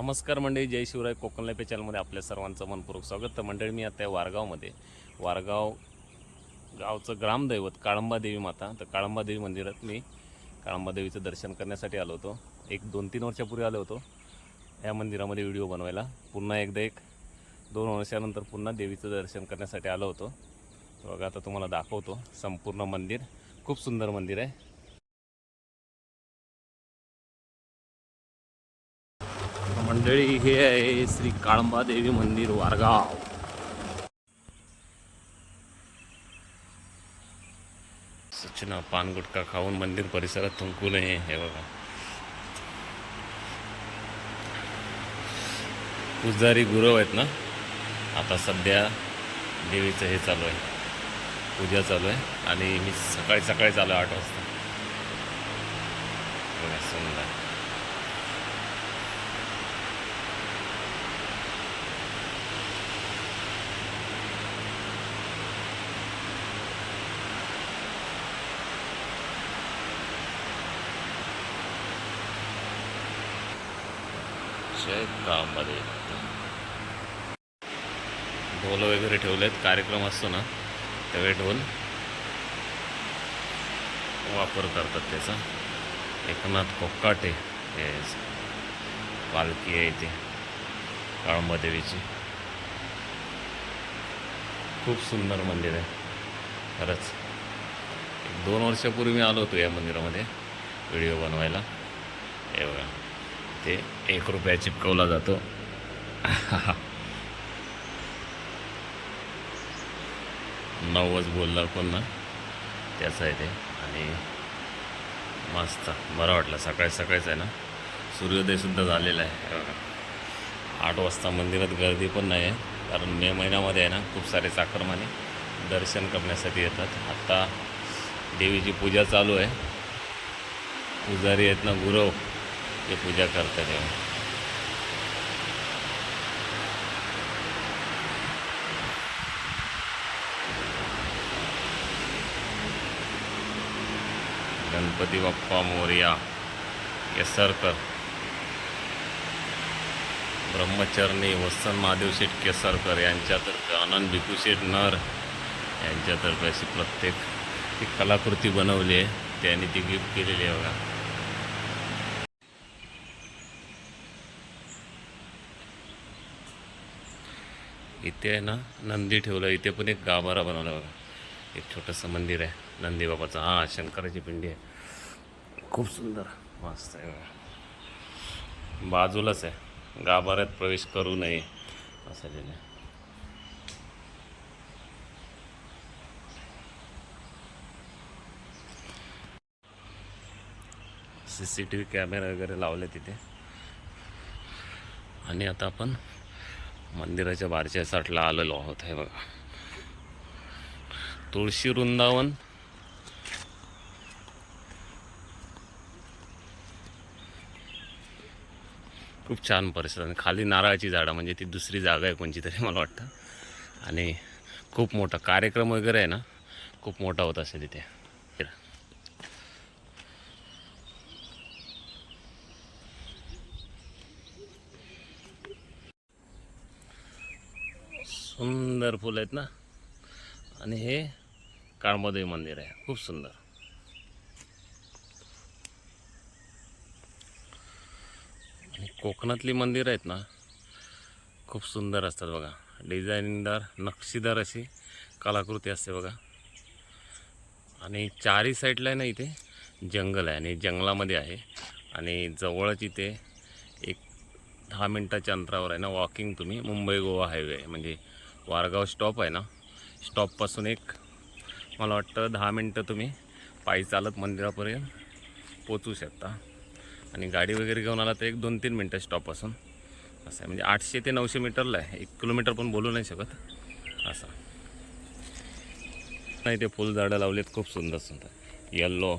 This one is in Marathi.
नमस्कार मंडळी, जय शिवराय. कोकण लाईफ चॅनलमध्ये आपल्या सर्वांचं मनपूर्वक स्वागत. तर मंडळी, मी आता वारगावमध्ये वारगाव गावचं ग्रामदैवत काळंबा देवी माता, तर काळंबा देवी मंदिरात मी काळंबा देवीचं दर्शन करण्यासाठी आलो होतो. 2-3 वर्षापूर्वी आलो होतो या मंदिरामध्ये व्हिडिओ बनवायला. पुन्हा एकदा 2 वर्षानंतर पुन्हा देवीचं दर्शन करण्यासाठी आलो होतो. बघा, आता तुम्हाला दाखवतो संपूर्ण मंदिर. खूप सुंदर मंदिर आहे. मंडळी, हे आहे श्री काळंबा देवी मंदिर, वारगाव. सूचना: पान गुटखा खाऊन मंदिर परिसरात थुंकू नये. हे बघा, पुजारी गुरव आहेत ना. आता सध्या देवीचं हे चालू आहे, पूजा चालू आहे. आणि मी सकाळी चालू 8 वाजता. बघा, सुंदर. जय काळंबा देवी. ढोल वगैरे ठेवलेत. कार्यक्रम असतो ना त्यावेळी ढोल वापर करतात त्याचा. एकनाथ कोकाटे हे पालखी आहे इथे काळंबा देवीची. खूप सुंदर मंदिर आहे खरंच. 2 वर्षापूर्वी मी आलो होतो या मंदिरामध्ये व्हिडिओ बनवायला. हे बघा, ते 1 रुपया चिपकवला जातो. नवस बोलला कोण ना, त्याचं आहे ते. आणि मस्त बरं वाटलं. सकाळीच आहे ना, सूर्योदयसुद्धा झालेला आहे. 8 वाजता मंदिरात गर्दी पण नाही आहे, कारण मे महिन्यामध्ये आहे ना खूप सारे चाकरमाने दर्शन करण्यासाठी येतात. आत्ता देवीची पूजा चालू आहे. पुजारी आहेत ना गुरव, ते पूजा करतात. गणपती बाप्पा मोरया. केसरकर, ब्रह्मचरणी वत्सन महादेव शेठ केसरकर यांच्यातर्फे, आनंद भिकू शेठ नर यांच्यातर्फे अशी प्रत्येक ती कलाकृती बनवली आहे. त्यांनी ती गिफ्ट केलेली आहे. बघा, इथे आहे ना नंदी ठेवलं. इथे पण एक गाभारा बनवला. बघा, एक छोटंसं मंदिर आहे नंदी बाबाचं. हां, शंकराची पिंडी आहे. खूप सुंदर, मस्त आहे. बघा, बाजूलाच आहे. गाभाऱ्यात प्रवेश करू नये असं लिहिलं. CCTV कॅमेरा वगैरे लावले तिथे. आणि आता आपण मंदिराच्या बाहेरच्या साईडला आलेलो आहोत. हे बघा, तुळशी वृंदावन. खूप छान परिसर. आणि खाली नारळाची झाडं, म्हणजे ती दुसरी जागा आहे कोणची तरी मला वाटतं. आणि खूप मोठा कार्यक्रम वगैरे आहे ना, खूप मोठा होत असेल तिथे. सुंदर फुल आहेत ना. आणि हे काळंबा देवी मंदिर आहे, खूप सुंदर. आणि कोकणातली मंदिर आहेत ना खूप सुंदर असतात. बघा, डिझाईनदार, नक्षीदार अशी कलाकृती असते बघा. आणि चारी साईडला आहे ना इथे जंगल आहे, आणि जंगलामध्ये आहे. आणि जवळच इथे एक 10 मिनटाच्या अंतरावर आहे ना वॉकिंग तुम्ही मुंबई गोवा हायवे, म्हणजे वारगाव स्टॉप आहे ना, स्टॉपपासून एक मला वाटतं 10 मिनटं तुम्ही पायी चालत मंदिरापर्यंत पोचू शकता. आणि गाडी वगैरे घेऊन आला तर 1-2-3 मिनटं स्टॉपपासून असं आहे. म्हणजे 800 ते 900 मीटरला आहे. 1 किलोमीटर पण बोलू नाही शकत असं नाही. ते फुलझाडं लावलेत खूप सुंदर येल्लो,